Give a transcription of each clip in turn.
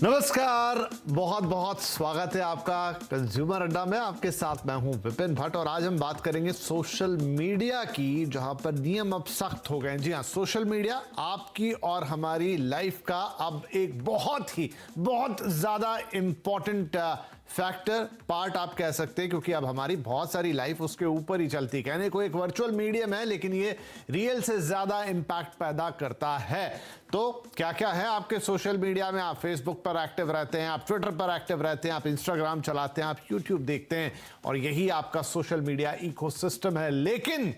नमस्कार, बहुत बहुत स्वागत है आपका कंज्यूमर अड्डा में। आपके साथ मैं हूं विपिन भट्ट और आज हम बात करेंगे सोशल मीडिया की, जहां पर नियम अब सख्त हो गए। जी हां, सोशल मीडिया आपकी और हमारी लाइफ का अब एक बहुत ज्यादा इंपॉर्टेंट फैक्टर पार्ट आप कह सकते हैं, क्योंकि अब हमारी बहुत सारी लाइफ उसके ऊपर ही चलती है। कहने को एक वर्चुअल मीडियम है, लेकिन ये रियल से ज्यादा इंपैक्ट पैदा करता है। तो क्या क्या है आपके सोशल मीडिया में? आप फेसबुक पर एक्टिव रहते हैं, आप ट्विटर पर एक्टिव रहते हैं, आप इंस्टाग्राम चलाते हैं, आप यूट्यूब देखते हैं, और यही आपका सोशल मीडिया इकोसिस्टम है। लेकिन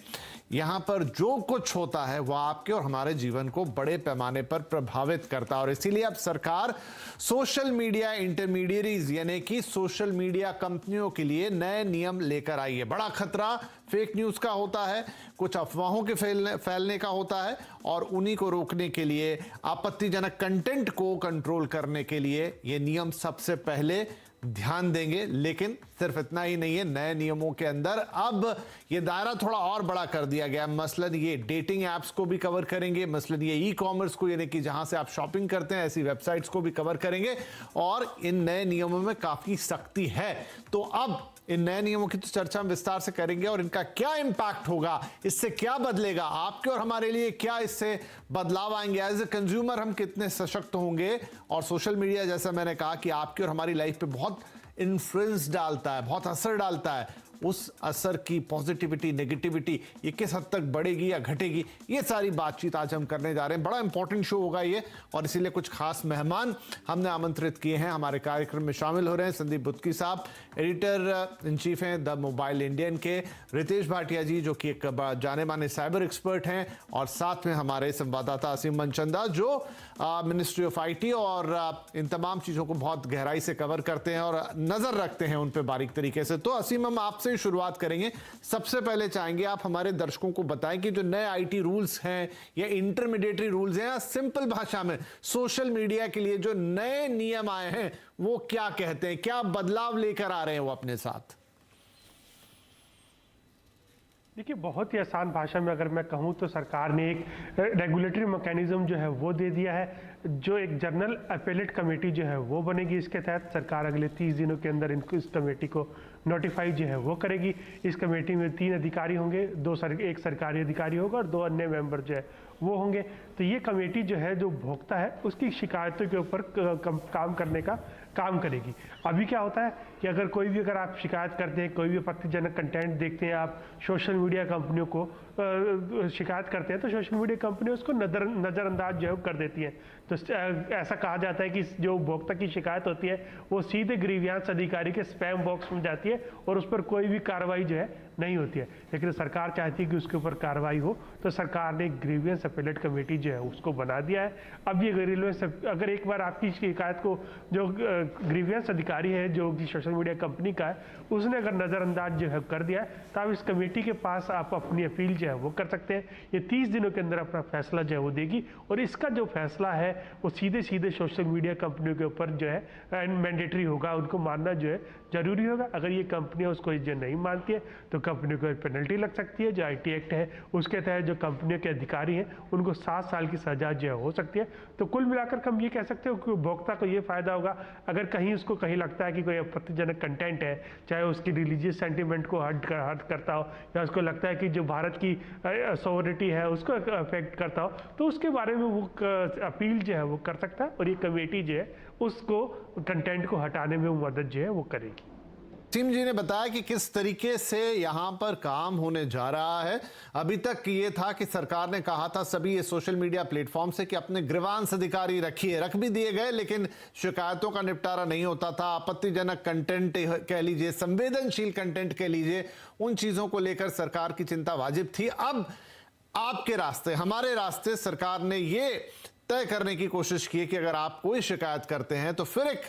यहां पर जो कुछ होता है वह आपके और हमारे जीवन को बड़े पैमाने पर प्रभावित करता है, और इसीलिए अब सरकार सोशल मीडिया इंटरमीडियरीज यानी कि सोशल मीडिया कंपनियों के लिए नए नियम लेकर आई है। बड़ा खतरा फेक न्यूज का होता है, कुछ अफवाहों के फैलने का होता है, और उन्हीं को रोकने के लिए, आपत्तिजनक कंटेंट को कंट्रोल करने के लिए ये नियम सबसे पहले ध्यान देंगे। लेकिन सिर्फ इतना ही नहीं है, नए नियमों के अंदर अब ये दायरा थोड़ा और बड़ा कर दिया गया। मसलन ये डेटिंग एप्स को भी कवर करेंगे, मसलन ये ई कॉमर्स को, यानी कि जहां से आप शॉपिंग करते हैं ऐसी वेबसाइट्स को भी कवर करेंगे, और इन नए नियमों में काफी सख्ती है। तो अब इन नए नियमों की तो चर्चा हम विस्तार से करेंगे, और इनका क्या इंपैक्ट होगा, इससे क्या बदलेगा, आपके और हमारे लिए क्या इससे बदलाव आएंगे, एज ए कंज्यूमर हम कितने सशक्त होंगे। और सोशल मीडिया, जैसा मैंने कहा, कि आपकी और हमारी लाइफ पे बहुत इन्फ्लुएंस डालता है, बहुत असर डालता है। उस असर की पॉजिटिविटी, नेगेटिविटी ये किस हद तक बढ़ेगी या घटेगी, ये सारी बातचीत आज हम करने जा रहे हैं। बड़ा इंपॉर्टेंट शो होगा ये, और इसीलिए कुछ खास मेहमान हमने आमंत्रित किए हैं। हमारे कार्यक्रम में शामिल हो रहे हैं संदीप बुत्की साहब, एडिटर इन चीफ हैं द मोबाइल इंडियन के, रितेश भाटिया जी जो कि एक जाने माने साइबर एक्सपर्ट हैं, और साथ में हमारे संवाददाता असीम मनचंदा जो मिनिस्ट्री ऑफ IT और इन तमाम चीज़ों को बहुत गहराई से कवर करते हैं और नज़र रखते हैं उन पर बारीक तरीके से। तो असीम, हम आपसे शुरुआत करेंगे। सबसे पहले चाहेंगे आप हमारे दर्शकों को बताएं कि जो नए IT रूल्स हैं या इंटरमीडिएटरी रूल्स हैं, या सिंपल भाषा में सोशल मीडिया के लिए जो नए नियम आए हैं वो क्या कहते हैं, क्या बदलाव लेकर आ रहे हैं वो अपने साथ? देखिए, बहुत ही आसान भाषा में अगर मैं कहूँ तो सरकार ने एक रेगुलेटरी मैकेनिज्म जो है वो दे दिया है। जो एक जनरल अपीलेट कमेटी जो है वो बनेगी। इसके तहत सरकार अगले 30 दिनों के अंदर इनको, इस कमेटी को नोटिफाई जो है वो करेगी। इस कमेटी में 3 अधिकारी होंगे, एक सरकारी अधिकारी होगा और 2 अन्य मेंबर जो है वो होंगे। तो ये कमेटी जो है, जो भोक्ता है उसकी शिकायतों के ऊपर काम करने का काम करेगी। अभी क्या होता है कि अगर आप शिकायत करते हैं, कोई भी आपत्तिजनक कंटेंट देखते हैं, आप सोशल मीडिया कंपनियों को शिकायत करते हैं, तो सोशल मीडिया कंपनी उसको नज़रअंदाज जो है कर देती है। तो ऐसा कहा जाता है कि जो उपभोक्ता की शिकायत होती है वो सीधे ग्रीवियांस अधिकारी के स्पैम बॉक्स में जाती है और उस पर कोई भी कार्रवाई जो है नहीं होती है। लेकिन सरकार चाहती है कि उसके ऊपर कार्रवाई हो, तो सरकार ने ग्रीवियंस अपीलेट कमेटी जो है उसको बना दिया है। अब ये ग्रीवियंस, अगर एक बार आपकी शिकायत को जो ग्रीवियंस अधिकारी है जो कि सोशल मीडिया कंपनी का है, उसने अगर नज़रअंदाज जो है कर दिया है, तो आप इस कमेटी के पास आप अपनी अपील जो है वो कर सकते हैं। ये 30 दिनों के अंदर अपना फैसला जो है वो देगी, और इसका जो फैसला है वो सीधे सोशल मीडिया कंपनियों के ऊपर जो है मैंडेटरी होगा, उनको मानना जो है जरूरी होगा। अगर ये कंपनियां उसको जो नहीं मानती है तो कंपनी को पेनल्टी लग सकती है। जो IT एक्ट है उसके तहत जो कंपनियों के अधिकारी हैं उनको 7 साल की सजा जो है हो सकती है। तो कुल मिलाकर हम ये कह सकते हो कि उपभोक्ता को ये फायदा होगा, अगर उसको कहीं लगता है कि कोई आपत्तिजनक कंटेंट है, चाहे उसकी रिलीजियस सेंटिमेंट को हर्ट करता हो, या उसको लगता है कि जो भारत की सॉवरेनिटी है उसको अफेक्ट करता हो, तो उसके बारे में वो अपील जो है वो कर सकता है, और ये कमेटी जो है उसको कंटेंट को हटाने में वो मदद जो है वो करेगी। असीम जी ने बताया कि किस तरीके से यहां पर काम होने जा रहा है। अभी तक ये था कि सरकार ने कहा था सभी ये सोशल मीडिया प्लेटफॉर्म से कि अपने ग्रीवांस अधिकारी रखिए, रख भी दिए गए, लेकिन शिकायतों का निपटारा नहीं होता था। आपत्तिजनक कंटेंट कह लीजिए, संवेदनशील कंटेंट कह लीजिए, उन चीजों को लेकर सरकार की चिंता वाजिब थी। अब आपके रास्ते, हमारे रास्ते, सरकार ने ये तय करने की कोशिश की है कि अगर आप कोई शिकायत करते हैं तो फिर एक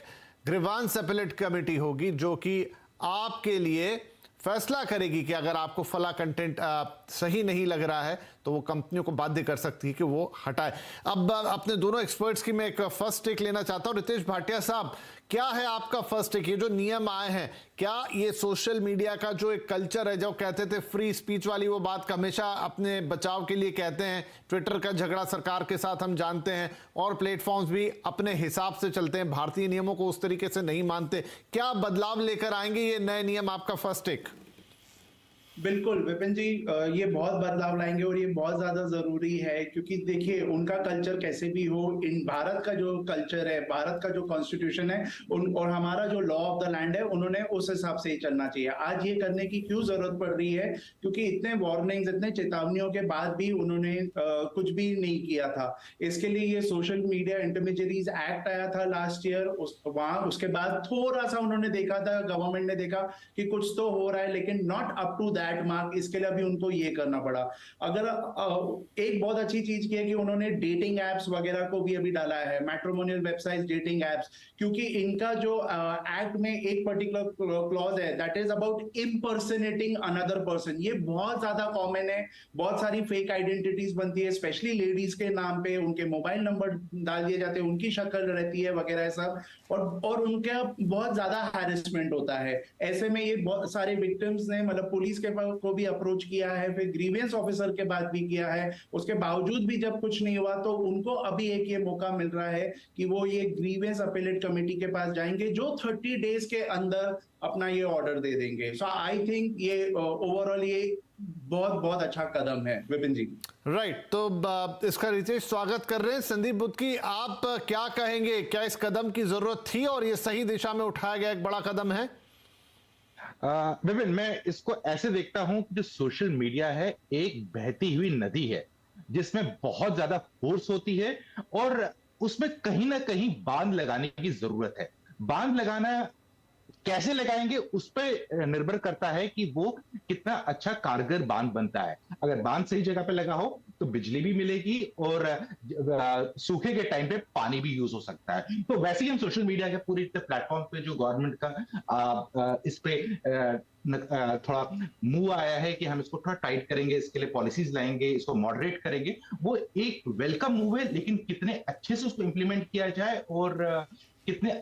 ग्रीवांस अपीलेट कमेटी होगी जो कि आपके लिए फैसला करेगी कि अगर आपको फला कंटेंट सही नहीं लग रहा है तो वो कंपनियों को बाध्य कर सकती है कि वो हटाए। अब अपने दोनों एक्सपर्ट्स की मैं एक फर्स्ट टेक लेना चाहता हूं। रितेश भाटिया साहब, क्या है आपका फर्स्ट टेक? ये जो नियम आए हैं, क्या ये सोशल मीडिया का जो एक कल्चर है, जो कहते थे फ्री स्पीच वाली वो बात हमेशा अपने बचाव के लिए कहते हैं, ट्विटर का झगड़ा सरकार के साथ हम जानते हैं, और प्लेटफॉर्म्स भी अपने हिसाब से चलते हैं, भारतीय नियमों को उस तरीके से नहीं मानते, क्या बदलाव लेकर आएंगे ये नए नियम? आपका फर्स्ट टेक। बिल्कुल विपिन जी, ये बहुत बदलाव लाएंगे और ये बहुत ज्यादा जरूरी है, क्योंकि देखिए उनका कल्चर कैसे भी हो, इन भारत का जो कल्चर है, भारत का जो कॉन्स्टिट्यूशन है और हमारा जो लॉ ऑफ द लैंड है, उन्होंने उस हिसाब से ही चलना चाहिए। आज ये करने की क्यों जरूरत पड़ रही है? क्योंकि इतने वार्निंग्स, इतने चेतावनियों के बाद भी उन्होंने कुछ भी नहीं किया था। इसके लिए ये सोशल मीडिया इंटरमीडियरीज एक्ट आया था लास्ट ईयर, उसके बाद थोड़ा सा उन्होंने देखा था, गवर्नमेंट ने देखा कि कुछ तो हो रहा है, लेकिन not up to that mark. इसके लिए अभी उनको ये करना पड़ा। अगर एक बहुत अच्छी चीज की है कि उन्होंने डेटिंग एप्स वगैरह को भी अभी डाला है, मैट्रिमोनियल वेबसाइट्स, डेटिंग एप्स, क्योंकि इनका जो एक्ट में एक पर्टिकुलर क्लॉज है, that is about impersonating another person. ये बहुत ज्यादा कॉमन है, बहुत सारी फेक आइडेंटिटीज बनती है, स्पेशली लेडीज के नाम पे उनके मोबाइल नंबर डाल दिए जाते हैं, उनकी शक्ल रहती है वगैरह सब, और उनका बहुत ज्यादा हैरेसमेंट होता है। ऐसे में ये बहुत सारे विक्टिम्स ने मतलब पुलिस के को भी अप्रोच किया है, फिर ग्रीवेंस ऑफिसर के बाद भी किया है, उसके बावजूद भी जब कुछ नहीं हुआ, तो उनको अभी एक ये मौका मिल रहा है कि वो ये ग्रीवेंस अपीलेट कमेटी के पास जाएंगे, जो 30 डेज के अंदर अपना ये ऑर्डर दे देंगे। सो आई थिंक ये ओवरऑल ये बहुत बहुत अच्छा कदम है विपिन जी। राइट, तो इसका रितेश स्वागत कर रहे हैं। संदीप बुद्की, आप क्या कहेंगे? क्या इस कदम की जरूरत थी और ये सही दिशा में उठाया गया एक बड़ा कदम है? विपिन, मैं इसको ऐसे देखता हूं कि जो सोशल मीडिया है एक बहती हुई नदी है, जिसमें बहुत ज्यादा फोर्स होती है और उसमें कहीं ना कहीं बांध लगाने की जरूरत है। बांध लगाना कैसे लगाएंगे उस पर निर्भर करता है कि वो कितना अच्छा कारगर बांध बनता है। अगर बांध सही जगह पे लगा हो तो बिजली भी मिलेगी और सूखे के टाइम पे पानी भी यूज हो सकता है। तो वैसे ही हम सोशल मीडिया के पूरे प्लेटफॉर्म पे जो गवर्नमेंट का इस पे थोड़ा मूव आया है कि हम इसको थोड़ा टाइट करेंगे, इसके लिए पॉलिसीज लाएंगे, इसको मॉडरेट करेंगे, वो एक वेलकम मूव है। लेकिन कितने अच्छे से उसको इंप्लीमेंट किया जाए और कितने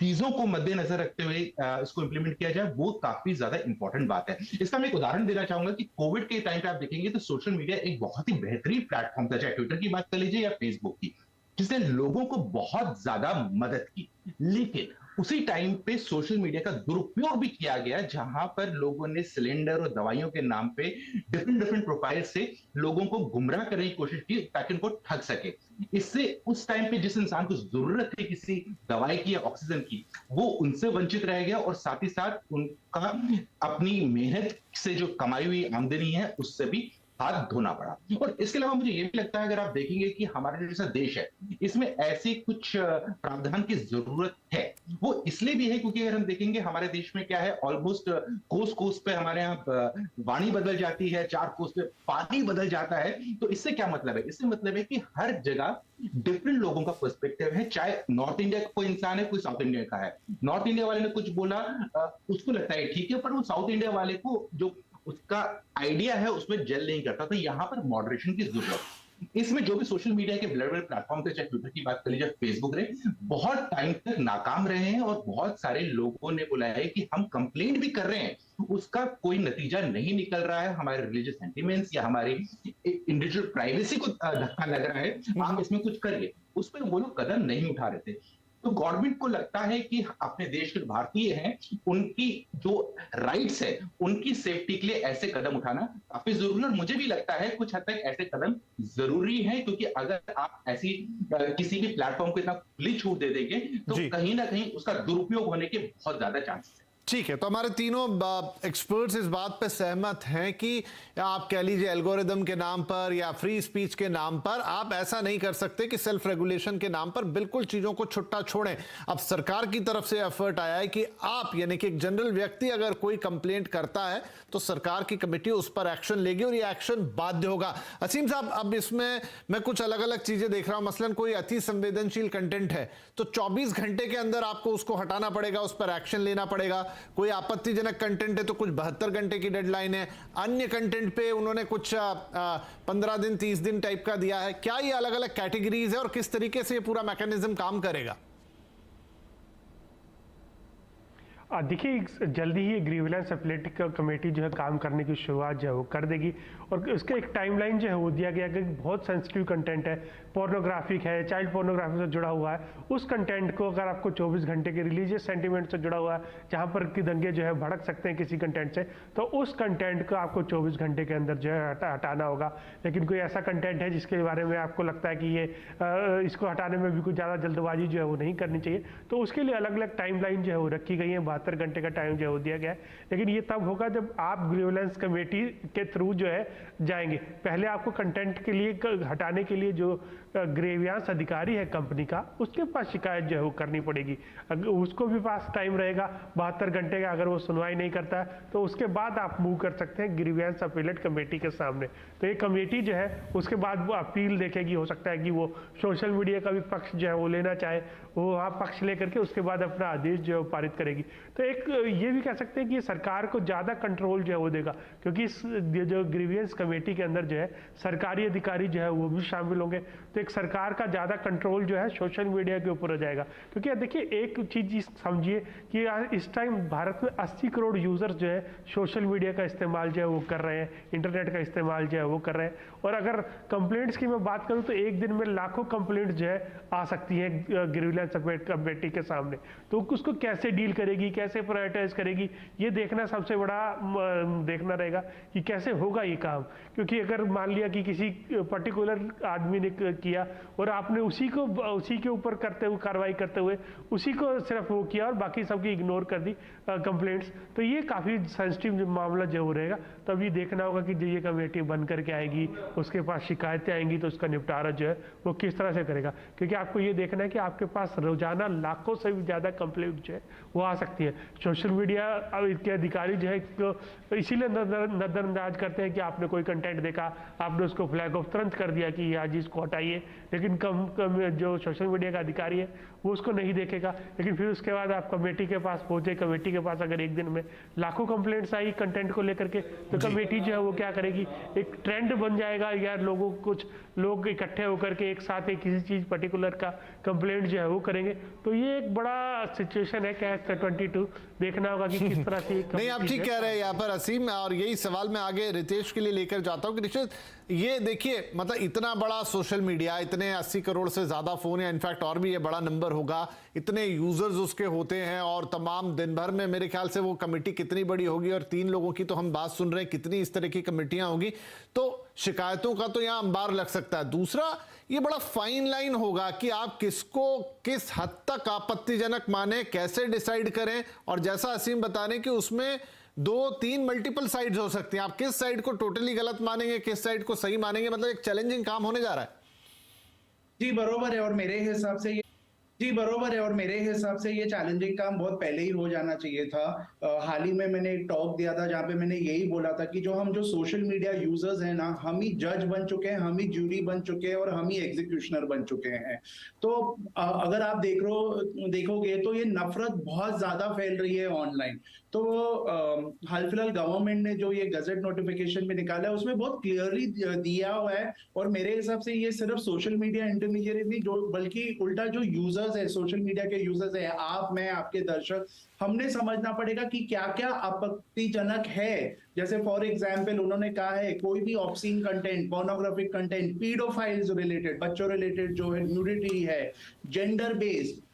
चीजों को मद्देनजर रखते हुए इसको इंप्लीमेंट किया जाए, वो काफी ज्यादा इंपॉर्टेंट बात है। इसका मैं एक उदाहरण देना चाहूंगा कि कोविड के टाइम पे आप देखेंगे तो सोशल मीडिया एक बहुत ही बेहतरीन प्लेटफॉर्म था, चाहे ट्विटर की बात कर लीजिए या फेसबुक की, जिसने लोगों को बहुत ज्यादा मदद की। लेकिन उसी टाइम पे सोशल मीडिया का दुरुपयोग भी किया गया, जहां पर लोगों ने सिलेंडर और दवाइयों के नाम पे डिफरेंट प्रोफाइल से लोगों को गुमराह करने की कोशिश की ताकि उनको ठग सके। इससे उस टाइम पे जिस इंसान को जरूरत थी किसी दवाई की या ऑक्सीजन की, वो उनसे वंचित रह गया और साथ ही साथ उनका अपनी मेहनत से जो कमाई हुई आमदनी है उससे भी हाथ धोना पड़ा। और इसके अलावा मुझे ये भी लगता है, अगर आप देखेंगे कि हमारा जैसा देश है, इसमें ऐसी कुछ प्रावधान की जरूरत है। वो इसलिए भी है क्योंकि अगर हम देखेंगे हमारे देश में क्या है, ऑलमोस्ट कोस पे हमारे यहाँ वाणी बदल जाती है, 4 कोस पे पानी बदल जाता है। तो इससे क्या मतलब है? इससे मतलब है कि हर जगह डिफरेंट लोगों का पर्सपेक्टिव है। चाहे नॉर्थ इंडिया का कोई इंसान है, कोई साउथ इंडिया का है, नॉर्थ इंडिया वाले ने कुछ बोला, उसको लगता है ठीक है, पर वो साउथ इंडिया वाले को जो उसका आइडिया है उसमें जेल नहीं करता। तो यहां पर मॉडरेशन की जरूरत। इसमें जो भी सोशल मीडिया के बड़े बड़े प्लेटफॉर्म थे, चाहे ट्विटर की बात कर लीजिए, फेसबुक रहे, बहुत टाइम तक नाकाम रहे हैं और बहुत सारे लोगों ने बोला है कि हम कंप्लेंट भी कर रहे हैं, उसका कोई नतीजा नहीं निकल रहा है। हमारे रिलीजियस सेंटिमेंट्स या हमारी इंडिविजुअल प्राइवेसी को धक्का लग रहा है, आप इसमें कुछ करिए, उस पर वो लोग कदम नहीं उठा रहे थे। तो गवर्नमेंट को लगता है कि अपने देश के भारतीय हैं, उनकी जो राइट्स है, उनकी सेफ्टी के लिए ऐसे कदम उठाना काफी जरूरी है। और मुझे भी लगता है कुछ हद तक ऐसे कदम जरूरी है, क्योंकि अगर आप ऐसी किसी भी प्लेटफॉर्म को इतना खुली छूट दे देंगे तो कहीं ना कहीं उसका दुरुपयोग होने के बहुत ज्यादा चांसेस है। ठीक है, तो हमारे तीनों एक्सपर्ट्स इस बात पे सहमत हैं कि आप कह लीजिए एल्गोरिदम के नाम पर या फ्री स्पीच के नाम पर आप ऐसा नहीं कर सकते कि सेल्फ रेगुलेशन के नाम पर बिल्कुल चीजों को छुट्टा छोड़ें। अब सरकार की तरफ से एफर्ट आया है कि आप यानी कि एक जनरल व्यक्ति अगर कोई कंप्लेंट करता है तो सरकार की कमेटी उस पर एक्शन लेगी और ये एक्शन बाध्य होगा। असीम साहब, अब इसमें मैं कुछ अलग अलग चीजें देख रहा हूं, मसलन कोई अति संवेदनशील कंटेंट है तो 24 घंटे के अंदर आपको उसको हटाना पड़ेगा, उस पर एक्शन लेना पड़ेगा। कोई आपत्तिजनक कंटेंट है तो कुछ 72 घंटे की डेडलाइन है, अन्य कंटेंट पे उन्होंने कुछ 15 दिन 30 दिन टाइप का दिया है। क्या ये अलग अलग कैटेगरीज है और किस तरीके से ये पूरा मैकेनिज्म काम करेगा? देखिए, जल्दी ही ग्रीवेंस अपीलेट कमेटी जो है काम करने की शुरुआत जो है वो कर देगी, और उसका एक टाइमलाइन जो है वो दिया गया कि बहुत सेंसिटिव कंटेंट है, पोर्नोग्राफिक है, चाइल्ड पोर्नोग्राफी से जुड़ा हुआ है, उस कंटेंट को अगर आपको 24 घंटे के रिलीजियस सेंटिमेंट से जुड़ा हुआ है, जहाँ पर कि दंगे जो है भड़क सकते हैं किसी कंटेंट से, तो उस कंटेंट को आपको 24 घंटे के अंदर जो है हटाना होगा। लेकिन कोई ऐसा कंटेंट है जिसके बारे में आपको लगता है कि ये इसको हटाने में भी कुछ ज़्यादा जल्दबाजी जो है वो नहीं करनी चाहिए, तो उसके लिए अलग अलग टाइमलाइन जो है वो रखी गई है, 72 घंटे का टाइम जो है वो दिया गया है। लेकिन ये तब होगा जब आप ग्रीवेंस कमेटी के थ्रू जो है जाएंगे। पहले आपको कंटेंट के लिए हटाने के लिए जो ग्रीवेंस अधिकारी है कंपनी का, उसके पास शिकायत जो है वो करनी पड़ेगी। अगर उसको भी पास टाइम रहेगा 72 घंटे का, अगर वो सुनवाई नहीं करता है तो उसके बाद आप मूव कर सकते हैं ग्रीवेंस अपीलेट कमेटी के सामने। तो ये कमेटी जो है उसके बाद वो अपील देखेगी। हो सकता है कि वो सोशल मीडिया का भी पक्ष जो है वो लेना चाहे, वो वहाँ पक्ष लेकर के उसके बाद अपना आदेश जो है वो पारित करेगी। तो एक ये भी कह सकते हैं कि ये सरकार को ज़्यादा कंट्रोल जो है वो देगा, क्योंकि इस जो ग्रीवेंस कमेटी के अंदर जो है सरकारी अधिकारी जो है वो भी शामिल होंगे। तो एक सरकार का ज़्यादा कंट्रोल जो है सोशल मीडिया के ऊपर हो जाएगा। क्योंकि देखिए, एक चीज़ समझिए कि इस टाइम भारत में 80 करोड़ यूज़र्स जो है सोशल मीडिया का इस्तेमाल जो है वो कर रहे हैं, इंटरनेट का इस्तेमाल जो है वो कर रहे हैं। और अगर कंप्लेंट्स की मैं बात करूँ तो एक दिन में लाखों कंप्लेंट्स जो है आ सकती हैं ग्रीवेंस कमेटी के सामने। तो उसको कैसे डील करेगी, कैसे प्रायोरिटाइज करेगी, ये देखना सबसे बड़ा देखना रहेगा कि कैसे होगा ये काम। क्योंकि अगर मान लिया कि किसी पर्टिकुलर आदमी ने किया और आपने उसी के ऊपर करते हुए कार्रवाई करते हुए उसी को सिर्फ वो किया और बाकी सबकी इग्नोर कर दी कंप्लेंट्स, तो ये काफ़ी सेंसिटिव मामला जो हो रहेगा। तब ये देखना होगा कि जो ये कमेटी बन करके आएगी, उसके पास शिकायतें आएंगी तो उसका निपटारा जो है वो किस तरह से करेगा। क्योंकि आपको ये देखना है कि आपके पास रोजाना लाखों से भी ज़्यादा कंप्लेंट जो है वो आ सकती है। सोशल मीडिया के अधिकारी जो है इसीलिए नजरअंदाज करते हैं कि आपने कोई कंटेंट देखा, आपने उसको फ्लैग ऑफ तुरंत कर दिया कि आज इसको हटाइए, लेकिन जो सोशल मीडिया का अधिकारी है वो उसको नहीं देखेगा। लेकिन फिर उसके बाद आप कमेटी के पास पहुंचे, कमेटी के पास अगर एक दिन में लाखों कंप्लेंट्स आई कंटेंट को लेकर के, तो कमेटी जो है वो क्या करेगी, एक ट्रेंड बन जाएगा यार, कुछ लोग इकट्ठे होकर के एक साथ एक किसी चीज पर्टिकुलर का कंप्लेंट जो है वो करेंगे। तो ये एक बड़ा सिचुएशन है कैच 22, देखना होगा कि किस तरह से नहीं, आप ठीक कह रहे हैं यहाँ पर असीम, और यही सवाल मैं आगे रितेश के लिए लेकर जाता हूँ कि रितेश, ये देखिए, मतलब इतना बड़ा सोशल मीडिया, इतने 80 करोड़ से ज्यादा फोन है, इनफैक्ट और भी ये बड़ा नंबर होगा, इतने यूजर्स उसके होते हैं, और तमाम दिन भर में मेरे ख्याल से वो कमेटी कितनी बड़ी होगी, और 3 लोगों की तो हम बात सुन रहे हैं, कितनी इस तरह की कमेटियां होगी, तो शिकायतों का तो यहाँ अंबार लग सकता है। दूसरा, ये बड़ा फाइन लाइन होगा कि आप किसको किस हद तक आपत्तिजनक माने, कैसे डिसाइड करें, और जैसा असीम बता रहे हैं कि उसमें 2-3 मल्टीपल साइड्स हो सकती हैं, आप किस साइड को टोटली गलत मानेंगे, किस साइड को सही मानेंगे, मतलब एक चैलेंजिंग काम होने जा रहा है। जी बरोबर है, और मेरे हिसाब से ये चैलेंजिंग काम बहुत पहले ही हो जाना चाहिए था। हाल ही में मैंने एक टॉक दिया था जहां पे मैंने यही बोला था कि जो सोशल मीडिया यूजर्स हैं ना, हम ही जज बन चुके हैं, हम ही ज्यूरी बन चुके हैं, और हम ही एग्जीक्यूशनर बन चुके हैं। तो अगर आप देखोगे तो ये नफरत बहुत ज्यादा फैल रही है ऑनलाइन। तो हाल फिलहाल गवर्नमेंट ने जो ये गजट नोटिफिकेशन में निकाला है उसमें बहुत क्लियरली दिया हुआ है, और मेरे हिसाब से ये सिर्फ सोशल मीडिया इंटरमीडिएट नहीं, बल्कि उल्टा जो यूजर्स है, सोशल मीडिया के यूजर्स है, आप, मैं, आपके दर्शक, हमने समझना पड़ेगा कि क्या क्या आपत्तिजनक है। जैसे फॉर एग्जाम्पल उन्होंने कहा है कोई भी obscene content, pornographic content, paedophiles related, बच्चों रिलेटेड जो है न्यूडिटी है, gender based,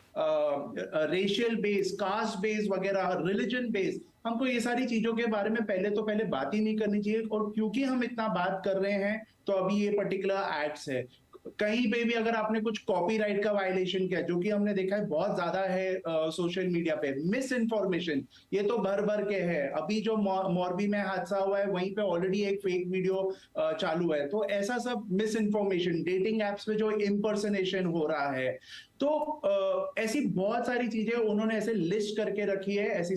racial based, caste based वगैरह, रिलीजन बेस्ड, हमको ये सारी चीजों के बारे में पहले बात ही नहीं करनी चाहिए। और क्योंकि हम इतना बात कर रहे हैं तो अभी ये पर्टिकुलर एक्ट्स है, कहीं पे भी अगर आपने कुछ कॉपीराइट का वायलेशन किया, जो कि हमने देखा है बहुत ज्यादा है सोशल मीडिया पे, मिस इन्फॉर्मेशन ये तो भर भर के है। अभी जो मोरबी में हादसा हुआ है वहीं पे ऑलरेडी एक फेक वीडियो चालू है। तो ऐसा सब मिस इन्फॉर्मेशन, डेटिंग एप्स पे जो इम्पर्सनेशन हो रहा है, तो ऐसी बहुत सारी चीजें उन्होंने ऐसे लिस्ट करके रखी है, ऐसी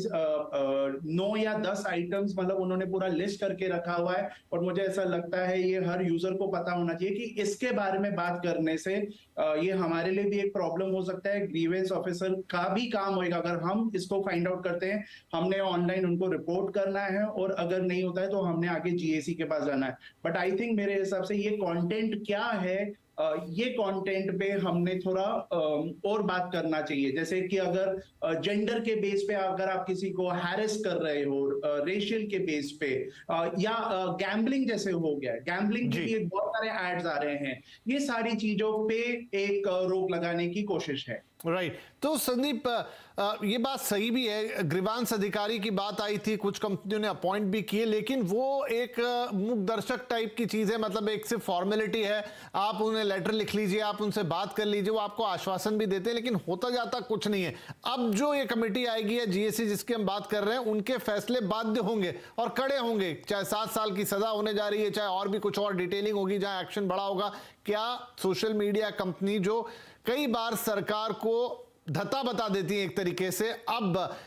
9 या 10 आइटम्स मतलब उन्होंने पूरा लिस्ट करके रखा हुआ है। और मुझे ऐसा लगता है ये हर यूजर को पता होना चाहिए कि इसके बारे में बात करने से ये हमारे लिए भी एक प्रॉब्लम हो सकता है। ग्रीवेंस ऑफिसर का भी काम होगा, अगर हम इसको फाइंड आउट करते हैं हमने ऑनलाइन उनको रिपोर्ट करना है, और अगर नहीं होता है तो हमने आगे जीएसी के पास जाना है। बट आई थिंक मेरे हिसाब से ये कंटेंट क्या है, ये कंटेंट पे हमने थोड़ा और बात करना चाहिए। जैसे कि अगर जेंडर के बेस पे अगर आप किसी को हैरेस कर रहे हो, रेशियल के बेस पे, या गैम्बलिंग जैसे हो गया, गैम्बलिंग के लिए बहुत सारे एड्स आ रहे हैं, ये सारी चीजों पे एक रोक लगाने की कोशिश है। राइट तो संदीप, ये बात सही भी है, ग्रीवांस अधिकारी की बात आई थी, कुछ कंपनियों ने अपॉइंट भी किए, लेकिन वो एक मूक दर्शक टाइप की चीज है, मतलब एक सिर्फ फॉर्मेलिटी है। आप उन्हें लेटर लिख लीजिए, आप उनसे बात कर लीजिए, वो आपको आश्वासन भी देते हैं, लेकिन होता जाता कुछ नहीं है। अब जो ये कमेटी आएगी या जीएससी जिसकी हम बात कर रहे हैं, उनके फैसले बाध्य होंगे और कड़े होंगे, चाहे 7 साल की सजा होने जा रही है, चाहे और भी कुछ और डिटेलिंग होगी, जहां एक्शन बड़ा होगा। क्या सोशल मीडिया कंपनी जो कई बार सरकार को धत्ता बता देती है एक तरीके से, अब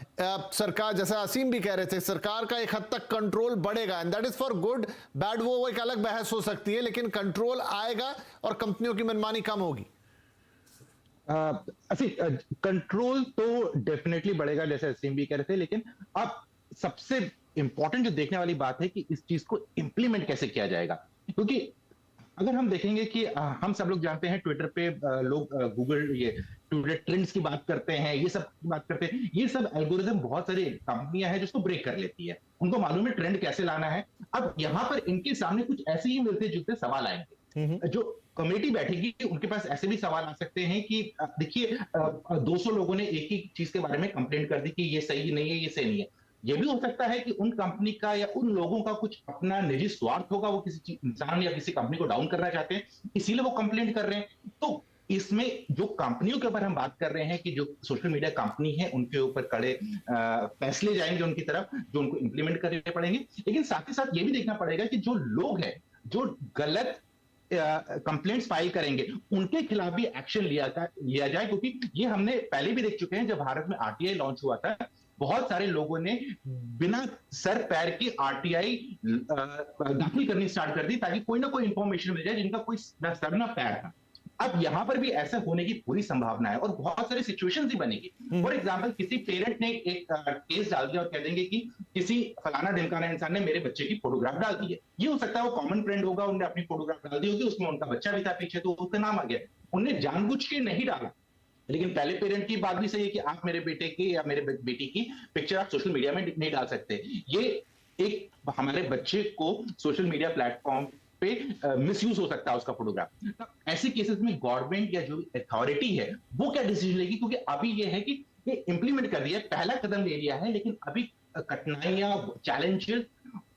सरकार, जैसा असीम भी कह रहे थे, सरकार का एक हद तक कंट्रोल बढ़ेगा, and that is for good, bad वो एक अलग बहस हो सकती है, लेकिन कंट्रोल आएगा और कंपनियों की मनमानी कम होगी। कंट्रोल तो डेफिनेटली बढ़ेगा, जैसे असीम भी कह रहे थे, लेकिन अब सबसे इंपॉर्टेंट जो देखने वाली बात है कि इस चीज को इंप्लीमेंट कैसे किया जाएगा। क्योंकि अगर हम देखेंगे कि हम सब लोग जानते हैं ट्विटर पे लोग गूगल ये ट्विटर ट्रेंड्स की बात करते हैं, ये सब बात करते हैं, ये सब एल्गोरिदम बहुत सारी कंपनियां हैं जिसको ब्रेक कर लेती है, उनको मालूम है ट्रेंड कैसे लाना है। अब यहाँ पर इनके सामने कुछ ऐसे ही मिलते जुलते सवाल आएंगे, जो कमेटी बैठेगी उनके पास ऐसे भी सवाल आ सकते हैं कि देखिए 200 लोगों ने एक ही चीज के बारे में कंप्लेंट कर दी कि ये सही नहीं है, ये सही नहीं है। ये भी हो सकता है कि उन कंपनी का या उन लोगों का कुछ अपना निजी स्वार्थ होगा, वो किसी इंसान या किसी कंपनी को डाउन करना चाहते हैं, इसीलिए वो कंप्लेंट कर रहे हैं। तो इसमें जो कंपनियों के ऊपर हम बात कर रहे हैं कि जो सोशल मीडिया कंपनी है उनके ऊपर कड़े फैसले जाएंगे उनकी तरफ, जो उनको इंप्लीमेंट करने पड़ेंगे। लेकिन साथ ही साथ ये भी देखना पड़ेगा कि जो लोग हैं जो गलत कंप्लेंट्स फाइल करेंगे उनके खिलाफ भी एक्शन लिया जाए, क्योंकि ये हमने पहले भी देख चुके हैं, जब भारत में आरटीआई लॉन्च हुआ था बहुत सारे लोगों ने बिना सर पैर के आरटीआई दाखिल करनी स्टार्ट कर दी ताकि कोई ना कोई इंफॉर्मेशन मिल जाए जिनका कोई ना सर ना पैर था। अब यहां पर भी ऐसा होने की पूरी संभावना है और बहुत सारी सिचुएशंस ही बनेगी। फॉर एग्जांपल किसी पेरेंट ने एक केस डाल दिया और कह देंगे कि किसी फलाना ढिमकाना इंसान ने मेरे बच्चे की फोटोग्राफ डाल दी है। ये हो सकता है वो कॉमन फ्रेंड होगा, उन्होंने अपनी फोटोग्राफ डाल दी होगी, उसमें उनका बच्चा भी था पीछे तो उसका नाम आ गया। उन्हें जानबूझ के नहीं डाला, लेकिन पहले पेरेंट की बात भी सही है कि आप मेरे बेटे की या मेरे बेटी की पिक्चर आप सोशल मीडिया में नहीं डाल सकते। ये एक हमारे बच्चे को सोशल मीडिया प्लेटफॉर्म पे मिसयूज हो सकता है उसका फोटोग्राफ। ऐसे केसेस में गवर्नमेंट या जो अथॉरिटी है वो क्या डिसीजन लेगी, क्योंकि अभी ये है कि ये इंप्लीमेंट कर दिया है, पहला कदम ले लिया है, लेकिन अभी कठिनाइयां चैलेंजेस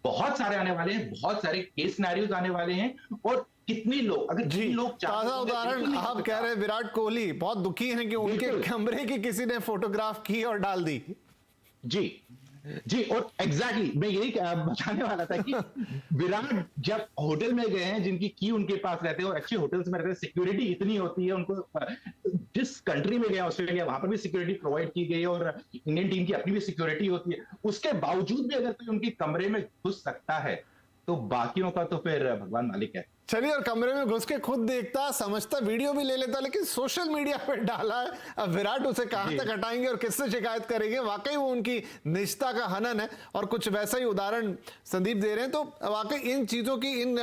बहुत सारे आने वाले हैं, बहुत सारे केस सिनेरियोज आने वाले हैं। और कितने लोग, अगर जी लोग, ताजा उदाहरण आप कह रहे हैं विराट कोहली बहुत दुखी हैं कि उनके कमरे की किसी ने फोटोग्राफ की और डाल दी। जी और एग्जैक्टली मैं यही बताने वाला था कि विराट जब होटल में गए हैं जिनकी की उनके पास रहते हैं, और अच्छे होटल्स में रहते हैं, सिक्योरिटी इतनी होती है उनको, जिस कंट्री में गए ऑस्ट्रेलिया वहां पर भी सिक्योरिटी प्रोवाइड की गई और इंडियन टीम की अपनी भी सिक्योरिटी होती है, उसके बावजूद भी अगर कोई उनके कमरे में घुस सकता है तो बाकियों का तो फिर भगवान मालिक है। चलिए, और कमरे में घुस के खुद देखता, समझता, वीडियो भी ले लेता, लेकिन सोशल मीडिया पे डाला है। अब विराट उसे कहां तक हटाएंगे और किससे शिकायत करेंगे? वाकई वो उनकी निजता का हनन है और कुछ वैसा ही उदाहरण संदीप दे रहे हैं। तो वाकई इन चीजों की, इन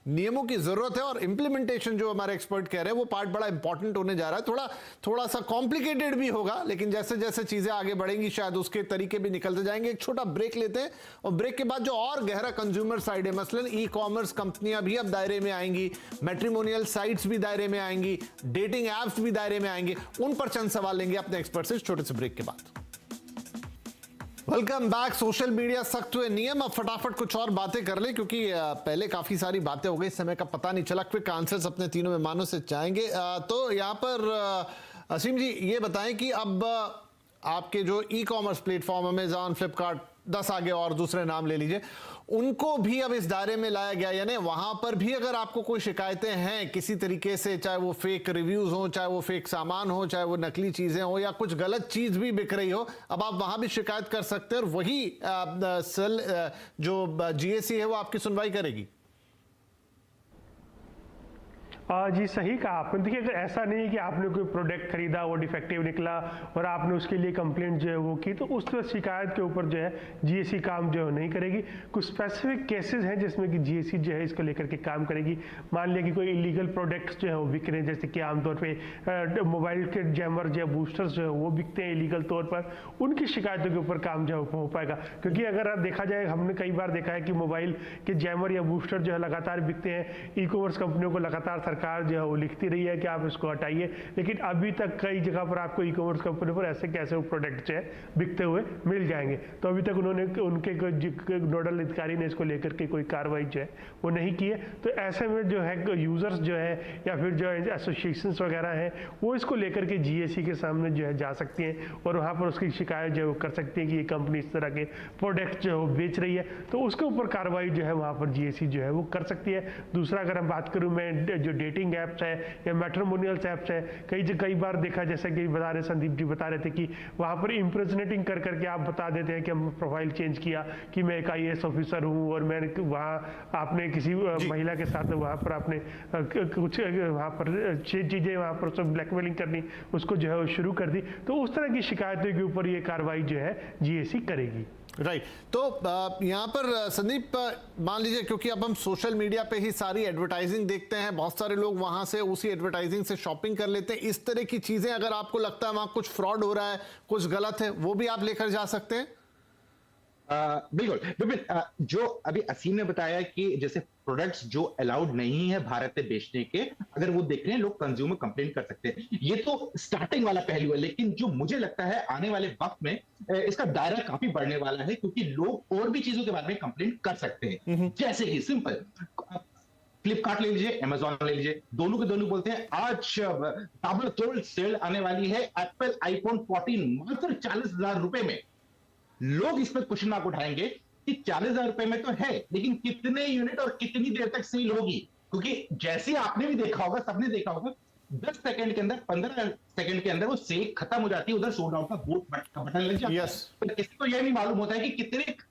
नियमों की जरूरत है और इंप्लीमेंटेशन जो हमारे एक्सपर्ट कह रहे हैं वो पार्ट बड़ा इंपॉर्टेंट होने जा रहा है। थोड़ा सा कॉम्प्लिकेटेड भी होगा, लेकिन जैसे जैसे चीजें आगे बढ़ेंगी शायद उसके तरीके भी निकलते जाएंगे। एक छोटा ब्रेक लेते हैं और ब्रेक के बाद जो और गहरा कंज्यूमर साइड है, मसलन ई कॉमर्स कंपनियां भी अब दायरे में आएंगी, मैट्रिमोनियल साइट्स भी दायरे में आएंगी, डेटिंग एप्स भी दायरे में आएंगे, उन पर चंद सवाल लेंगे अपने एक्सपर्ट से छोटे से ब्रेक के बाद। Welcome back. सोशल मीडिया सख्त हुए नियम, अब फटाफट कुछ और बातें कर ले क्योंकि पहले काफी सारी बातें हो गई, समय का पता नहीं चला। क्विक आंसर्स अपने तीनों मेहमानों से चाहेंगे। तो यहां पर असीम जी ये बताएं कि अब आपके जो e commerce platform Amazon, Flipkart, 10 आगे और दूसरे नाम ले लीजिए, उनको भी अब इस दायरे में लाया गया। यानी वहां पर भी अगर आपको कोई शिकायतें हैं किसी तरीके से, चाहे वो फेक रिव्यूज हो, चाहे वो फेक सामान हो, चाहे वो नकली चीजें हो, या कुछ गलत चीज भी बिक रही हो, अब आप वहां भी शिकायत कर सकते हैं और वही सेल जो जीएसी है वो आपकी सुनवाई करेगी। जी सही कहा आपने। देखिए, अगर ऐसा नहीं है कि आपने कोई प्रोडक्ट खरीदा, वो डिफेक्टिव निकला और आपने उसके लिए कंप्लेंट जो है वो की, तो उस तरह शिकायत के ऊपर जो है जीएसी काम जो है नहीं करेगी। कुछ स्पेसिफिक केसेस हैं जिसमें कि जीएसी जो है इसको लेकर के काम करेगी। मान लिया कि कोई इलीगल प्रोडक्ट्स जो है वो बिक रहे हैं, जैसे कि आमतौर पे मोबाइल के जैमर जो है, बूस्टर्स जो है वो बिकते हैं इलीगल तौर पर, उनकी शिकायतों के ऊपर काम जो है हो पाएगा। क्योंकि अगर देखा जाए, हमने कई बार देखा है कि मोबाइल के जैमर या बूस्टर जो है लगातार बिकते हैं, ई कॉमर्स कंपनियों को लगातार सरकार जो है वो लिखती रही है कि आप इसको हटाइए, लेकिन अभी तक कई जगह पर आपको ई कॉमर्स कंपनी पर ऐसे कैसे वो प्रोडक्ट जो है बिकते हुए मिल जाएंगे। तो अभी तक उनके नोडल अधिकारी ने इसको लेकर के कोई कार्रवाई जो है वो नहीं की है। तो ऐसे में जो है यूजर्स जो है या फिर जो एसोसिएशंस वगैरह हैं, वो इसको लेकर के जीएसी के सामने जो है जा सकती हैं और वहाँ पर उसकी शिकायत जो है वो कर सकती हैं कि ये कंपनी इस तरह के प्रोडक्ट जो है वो बेच रही है। तो उसके ऊपर कार्रवाई जो है वहाँ पर जीएसी जो है वो कर सकती है। दूसरा, अगर हम बात करूँ मैं, जो डेटिंग ऐप्स है या मैट्रिमोनियल्स ऐप्स है, कई बार देखा, जैसे कि बता रहे संदीप जी बता रहे थे कि वहाँ पर इम्प्रेजनेटिंग कर करके आप बता देते हैं कि हम प्रोफाइल चेंज किया कि मैं एक आईएएस ऑफिसर हूँ और मैं वहाँ आपने किसी महिला के साथ वहाँ पर आपने कुछ वहाँ पर चीज़ें वहाँ पर सब ब्लैकमेलिंग करनी, उसको जो है वो शुरू कर दी। तो उस तरह की शिकायतों के ऊपर ये कार्रवाई जो है जीएसी करेगी। राइट। तो यहाँ पर संदीप, मान लीजिए क्योंकि अब हम सोशल मीडिया पे ही सारी एडवर्टाइजिंग देखते हैं, बहुत सारे लोग वहां से उसी एडवर्टाइजिंग से शॉपिंग कर लेते हैं, इस तरह की चीजें अगर आपको लगता है वहां कुछ फ्रॉड हो रहा है, कुछ गलत है, वो भी आप लेकर जा सकते हैं। बिल्कुल विपिन, जो अभी असीम ने बताया कि जैसे प्रोडक्ट्स जो अलाउड नहीं है भारत में बेचने के, अगर वो देख रहे हैं लोग कंज्यूमर कंप्लेंट कर सकते हैं, ये तो स्टार्टिंग वाला पहलू है। लेकिन जो मुझे लगता है आने वाले वक्त में इसका दायरा काफी बढ़ने वाला है, क्योंकि लोग और भी चीजों के बारे में कंप्लेंट कर सकते हैं। जैसे कि सिंपल फ्लिपकार्ट ले लीजिए, अमेजॉन ले लीजिए, दोनों के दोनों बोलते हैं आज ताबड़तोड़ सेल आने वाली है, एप्पल आईफोन 14 मात्र 40,000 रुपए में। लोग इस पर क्वेश्चन मार्क उठाएंगे कि 40,000 रुपए में तो है, लेकिन कितने यूनिट और कितनी देर तक सेल होगी? क्योंकि जैसे आपने भी देखा होगा, सबने देखा होगा, 10 सेकंड के अंदर, 15 सेकंड के अंदर वो सेल खत्म हो जाती है, उधर सोल्ड आउट का बटन लग जाता है। तो किसी को यह नहीं मालूम होता है कि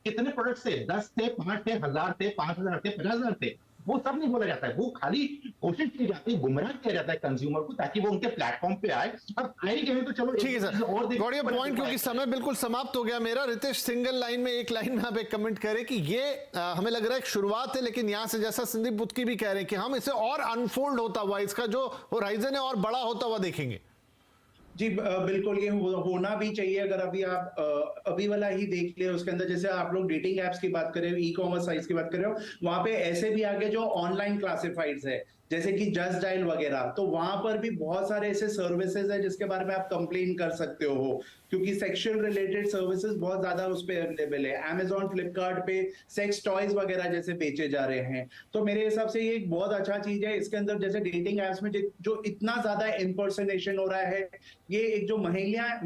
कितने प्रोडक्ट थे, 10 थे, 5 थे, 1000 थे, 5000 थे, 50,000 थे, वो सब नहीं बोला जाता है। वो खाली कोशिश की जाती है, गुमराह किया जाता है कंज्यूमर को, ताकि वो उनके प्लेटफॉर्म पे आए। अब आएंगे तो चलो ठीक है सर, और पॉइंट, क्योंकि समय बिल्कुल समाप्त हो गया मेरा। रितेश, सिंगल लाइन में, एक लाइन में आप एक कमेंट करें कि ये हमें लग रहा है एक शुरुआत है, लेकिन यहां से जैसा संदीप बुत्की भी कह रहे हैं कि हम इसे और अनफोल्ड होता हुआ, इसका जो होराइजन है और बड़ा होता हुआ देखेंगे। जी बिल्कुल, ये होना भी चाहिए। अगर अभी आप अभी वाला ही देख लिया, उसके अंदर जैसे आप लोग डेटिंग एप्स की बात कर रहे हो, ई कॉमर्स साइट्स की बात कर रहे हो, वहां पे ऐसे भी आगे जो ऑनलाइन क्लासिफाइड्स है, जैसे कि जस्ट डायल वगैरह, तो वहां पर भी बहुत सारे ऐसे सर्विसेज है जिसके बारे में आप कंप्लेन कर सकते हो, क्योंकि सेक्सुअल रिलेटेड सर्विसेज बहुत ज्यादा उस पे अवेलेबल है। अमेजॉन, फ्लिपकार्ट पे सेक्स टॉयज वगैरह जैसे बेचे जा रहे हैं। तो मेरे हिसाब से ये एक बहुत अच्छा चीज है। इसके अंदर जैसे डेटिंग एप्स में जो इतना ज्यादा इम्पर्सनेशन हो रहा है, ये एक जो महिलाएं,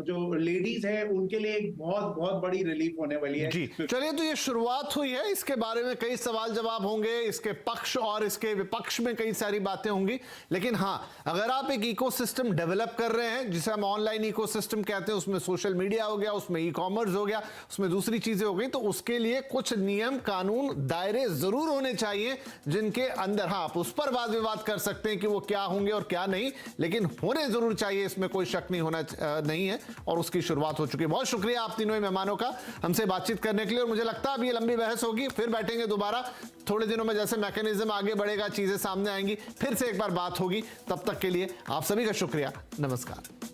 जो लेडीज है, उनके लिए एक बहुत बहुत बड़ी रिलीफ होने वाली है। जी चलिए, तो ये शुरुआत हुई है, इसके बारे में कई सवाल जवाब होंगे, इसके पक्ष और इसके विपक्ष में कई सारी बातें होंगी। लेकिन हाँ, अगर आप एक इकोसिस्टम डेवलप कर रहे हैं, जिसे हम ऑनलाइन इकोसिस्टम कहते हैं, उसमें सोशल मीडिया हो गया, उसमें ई कॉमर्स हो गया, उसमें दूसरी चीजें हो गई, तो उसके लिए कुछ नियम, कानून, दायरे जरूर होने चाहिए, जिनके अंदर हाँ आप उस पर वाद विवाद कर सकते हैं कि वो क्या होंगे और क्या नहीं, लेकिन होने जरूर चाहिए, इसमें कोई शक नहीं होना नहीं है। और उसकी शुरुआत हो चुकी है। बहुत शुक्रिया आप तीनों मेहमानों का हमसे बातचीत करने के लिए। और मुझे लगता है अब ये लंबी बहस होगी, फिर बैठेंगे दोबारा थोड़े दिनों में, जैसे मैकेनिज्म आगे बढ़ेगा, चीजें सामने आएंगी, फिर से एक बार बात होगी। तब तक के लिए आप सभी का शुक्रिया, नमस्कार।